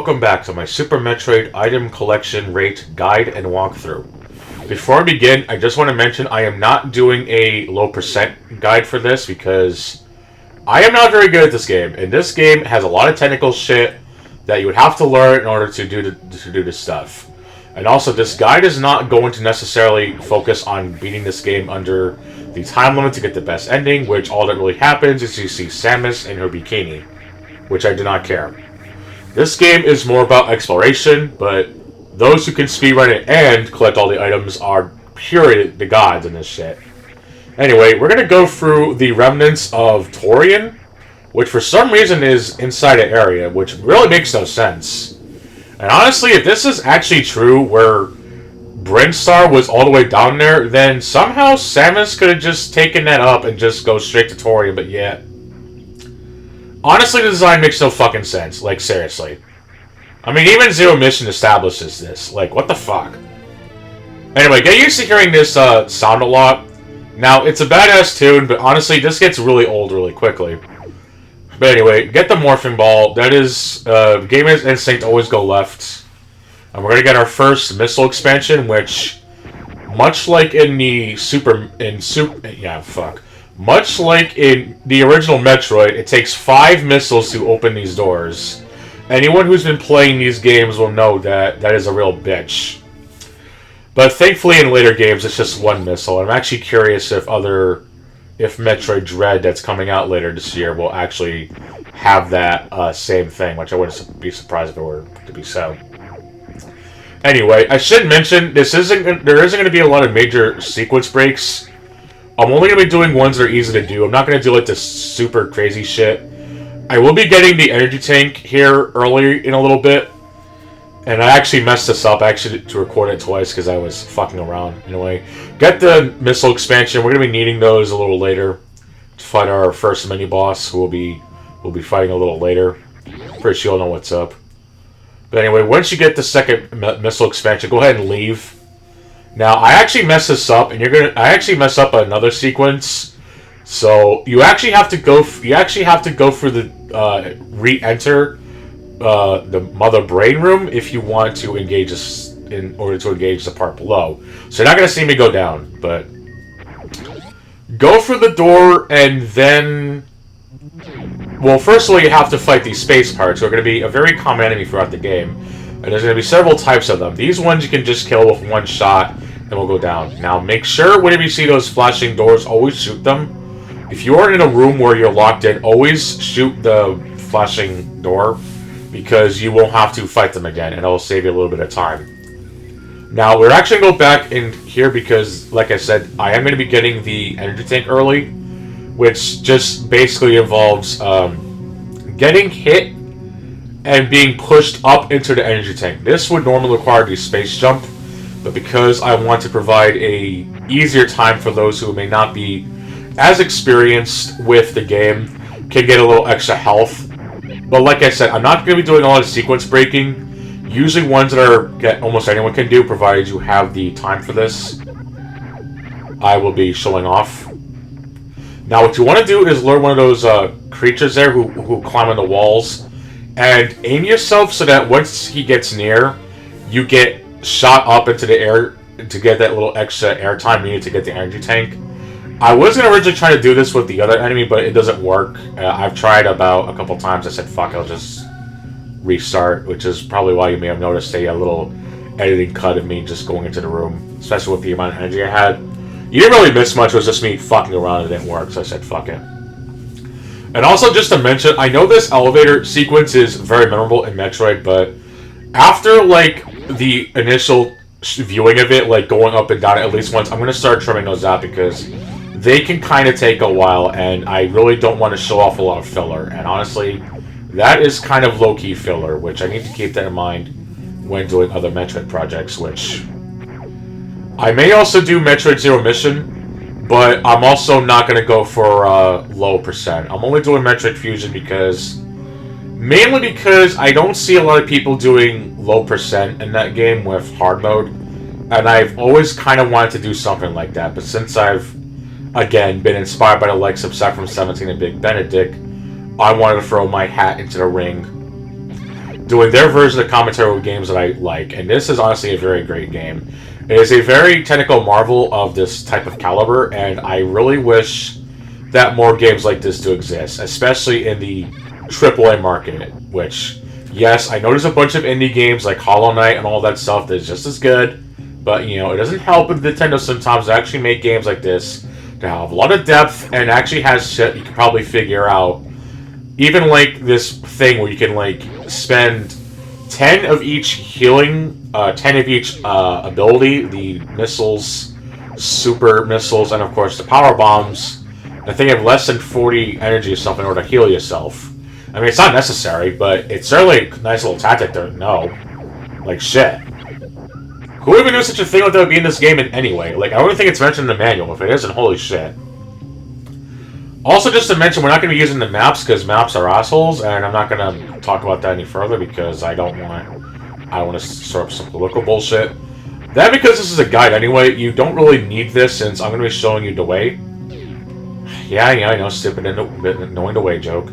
welcome back to my Super Metroid item collection rate guide and walkthrough. Before I begin, I just want to mention I am not doing a low percent guide for this because I am not very good at this game, and this game has a lot of technical shit that you would have to learn in order to do this stuff. And also, this guide is not going to necessarily focus on beating this game under the time limit to get the best ending, which all that really happens is you see Samus in her bikini, which I do not care. This game is more about exploration, but those who can speedrun it and collect all the items are pure the gods in this shit. Anyway, we're going to go through the remnants of Torian, which for some reason is inside an area, which really makes no sense. And honestly, if this is actually true, where Brinstar was all the way down there, then somehow Samus could have just taken that up and just go straight to Torian, but yet... Honestly, the design makes no fucking sense. Like, seriously. I mean, even Zero Mission establishes this. Like, what the fuck? Anyway, get used to hearing this sound a lot. Now, it's a badass tune, but honestly, this gets really old really quickly. But anyway, get the Morphing Ball. That is, Gamer's Instinct always go left. And we're gonna get our first missile expansion, which, much like in the Much like in the original Metroid, it takes 5 missiles to open these doors. Anyone who's been playing these games will know that that is a real bitch. But thankfully in later games it's just 1 missile. I'm actually curious if Metroid Dread that's coming out later this year will actually have that same thing, which I wouldn't be surprised if it were to be so. Anyway, I should mention there isn't going to be a lot of major sequence breaks. I'm only going to be doing ones that are easy to do. I'm not going to do like this super crazy shit. I will be getting the energy tank here early in a little bit. And I actually messed this up actually to record it twice because I was fucking around. Anyway, get the missile expansion. We're going to be needing those a little later to fight our first mini-boss, who we'll be fighting a little later. Pretty sure you'll know what's up. But anyway, once you get the second missile expansion, go ahead and leave. Now, I actually messed this up, and I actually mess up another sequence. So you actually have to go through the re-enter the Mother Brain Room if you want to engage this in order to engage the part below. So you're not going to see me go down, but go through the door and then. Well, first of all, you have to fight these space parts, who are going to be a very common enemy throughout the game. And there's going to be several types of them. These ones you can just kill with 1 shot, and we'll go down. Now, make sure whenever you see those flashing doors, always shoot them. If you are in a room where you're locked in, always shoot the flashing door, because you won't have to fight them again, and it'll save you a little bit of time. Now, we're actually going to go back in here because, like I said, I am going to be getting the energy tank early, which just basically involves getting hit and being pushed up into the energy tank. This would normally require the space jump, but because I want to provide a easier time for those who may not be as experienced with the game, can get a little extra health. But like I said, I'm not going to be doing a lot of sequence breaking. Usually ones that almost anyone can do, provided you have the time for this, I will be showing off. Now what you want to do is lure one of those creatures there who climb on the walls, and aim yourself so that once he gets near, you get shot up into the air to get that little extra air time needed to get the energy tank. I was going to originally try to do this with the other enemy, but it doesn't work. I've tried about a couple times. I said, fuck, I'll just restart, which is probably why you may have noticed a little editing cut of me just going into the room, especially with the amount of energy I had. You didn't really miss much. It was just me fucking around. It didn't work, so I said, fuck it. And also, just to mention, I know this elevator sequence is very memorable in Metroid, but after, like, the initial viewing of it, like, going up and down at least once, I'm going to start trimming those out because they can kind of take a while, and I really don't want to show off a lot of filler. And honestly, that is kind of low-key filler, which I need to keep that in mind when doing other Metroid projects, which I may also do Metroid Zero Mission, but I'm also not going to go for low percent. I'm only doing Metroid Fusion mainly because I don't see a lot of people doing low percent in that game with hard mode, and I've always kind of wanted to do something like that, but since I've, again, been inspired by the likes of Saffron 17 and Big Benedict, I wanted to throw my hat into the ring doing their version of commentary with games that I like, and this is honestly a very great game. It is a very technical marvel of this type of caliber, and I really wish that more games like this do exist, especially in the AAA market, which, yes, I know there's a bunch of indie games like Hollow Knight and all that stuff that's just as good, but, you know, it doesn't help with Nintendo sometimes to actually make games like this that have a lot of depth and actually has shit you can probably figure out. Even, like, this thing where you can, like, spend 10 of each healing, 10 of each ability, the missiles, super missiles, and, of course, the power bombs. The thing of less than 40 energy or something in order to heal yourself. I mean, it's not necessary, but it's certainly a nice little tactic to know. Like, shit. Who even knew such a thing would be in this game in any way? Like, I don't think it's mentioned in the manual. If it isn't, holy shit. Also, just to mention, we're not going to be using the maps, because maps are assholes, and I'm not going to talk about that any further, because I don't want to sort up some political bullshit. That, because this is a guide anyway, you don't really need this, since I'm going to be showing you the way. Yeah, I know, stupid knowing the way joke.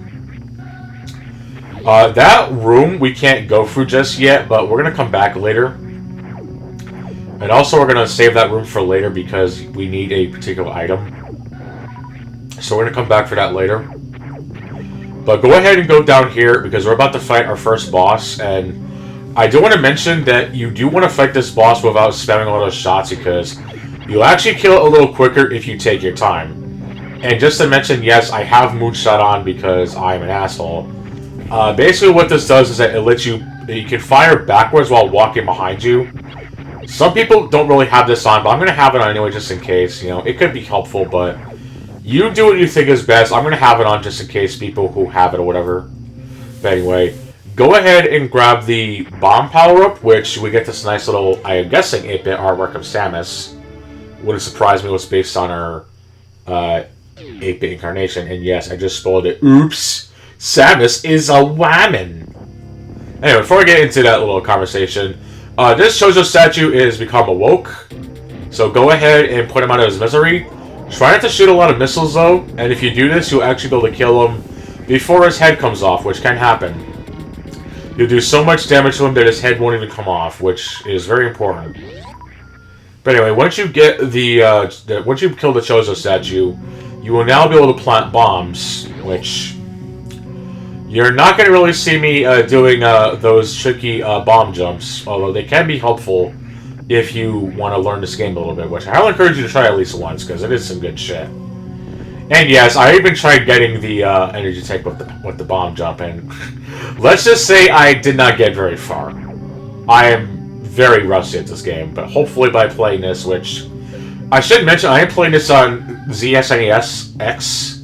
That room we can't go through just yet, but we're going to come back later. And also we're going to save that room for later because we need a particular item. So we're going to come back for that later. But go ahead and go down here because we're about to fight our first boss. And I do want to mention that you do want to fight this boss without spamming all those shots because you'll actually kill it a little quicker if you take your time. And just to mention, yes, I have Moonshot on because I'm an asshole. Basically what this does is that it lets you can fire backwards while walking behind you. Some people don't really have this on, but I'm going to have it on anyway just in case. You know, it could be helpful, but you do what you think is best. I'm going to have it on just in case people who have it or whatever. But anyway, go ahead and grab the bomb power-up, which we get this nice little, I'm guessing, 8-bit artwork of Samus. Wouldn't surprise me it was based on her 8-bit incarnation. And yes, I just spoiled it. Oops! Samus is a woman! Anyway, before I get into that little conversation, this Chozo statue is become awoke. So go ahead and put him out of his misery. Try not to shoot a lot of missiles though, and if you do this, you'll actually be able to kill him before his head comes off, which can happen. You'll do so much damage to him that his head won't even come off, which is very important. But anyway, once you get once you kill the Chozo statue, you will now be able to plant bombs, which you're not going to really see me doing those tricky bomb jumps, although they can be helpful if you want to learn this game a little bit, which I highly encourage you to try at least once, because it is some good shit. And yes, I even tried getting the energy tank with the bomb jump, and let's just say I did not get very far. I am very rusty at this game, but hopefully by playing this, which I should mention, I am playing this on ZSNES X,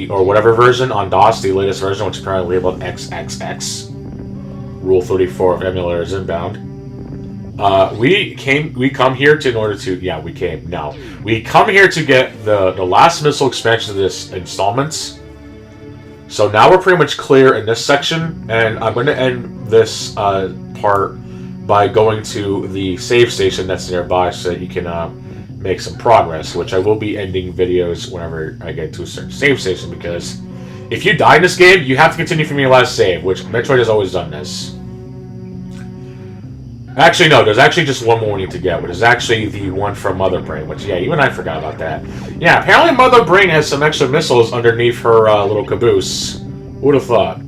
or whatever version on DOS, the latest version, which is currently labeled XXX. Rule 34 of emulators inbound. We come here to get the last missile expansion of this installments. So now we're pretty much clear in this section, and I'm going to end this part by going to the save station that's nearby so that you can make some progress, which I will be ending videos whenever I get to a certain save station, because if you die in this game, you have to continue from your last save, which Metroid has always done this. Actually, no, there's actually just one more we need to get, which is actually the one from Mother Brain, which, yeah, even I forgot about that. Yeah, apparently Mother Brain has some extra missiles underneath her little caboose. Who would have thought?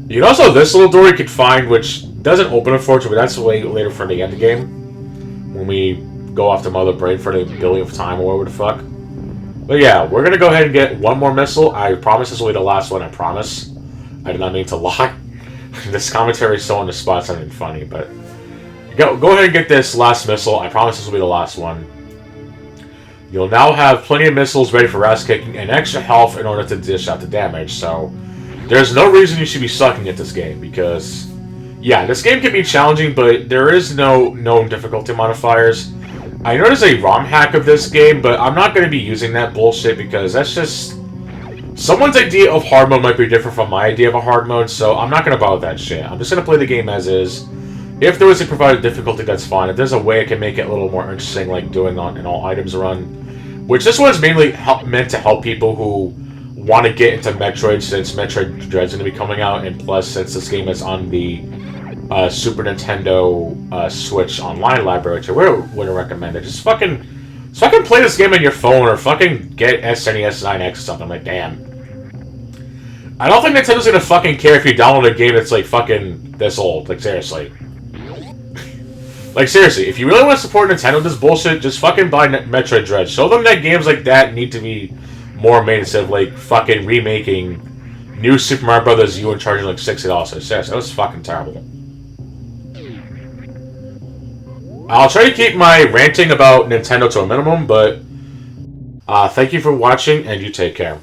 You can also, this little door you can find, which doesn't open, unfortunately, but that's way later for the end game, when we go off to Mother Brain for the billionth time or whatever the fuck. But yeah, we're going to go ahead and get one more missile. I promise this will be the last one, I promise. I did not mean to lie. This commentary is so on the spot, something funny, but go ahead and get this last missile. I promise this will be the last one. You'll now have plenty of missiles ready for ass kicking and extra health in order to dish out the damage, so there's no reason you should be sucking at this game, because yeah, this game can be challenging, but there is no known difficulty modifiers. I know there's a ROM hack of this game, but I'm not going to be using that bullshit because that's just... someone's idea of hard mode might be different from my idea of a hard mode, so I'm not going to bother with that shit. I'm just going to play the game as is. If there is a provided difficulty, that's fine. If there's a way I can make it a little more interesting, like doing an all items run, which this one's mainly meant to help people who want to get into Metroid since Metroid Dread's going to be coming out, and plus since this game is on the Super Nintendo Switch Online library, which I wouldn't recommend it. Just fucking play this game on your phone or fucking get SNES 9X or something. Like, damn. I don't think Nintendo's gonna fucking care if you download a game that's like fucking this old. Like, seriously. Like, seriously, if you really want to support Nintendo with this bullshit, just fucking buy Metroid Dread. Show them that games like that need to be more made instead of like fucking remaking new Super Mario Brothers U and charging like $60. Seriously, that was fucking terrible. I'll try to keep my ranting about Nintendo to a minimum, but thank you for watching, and you take care.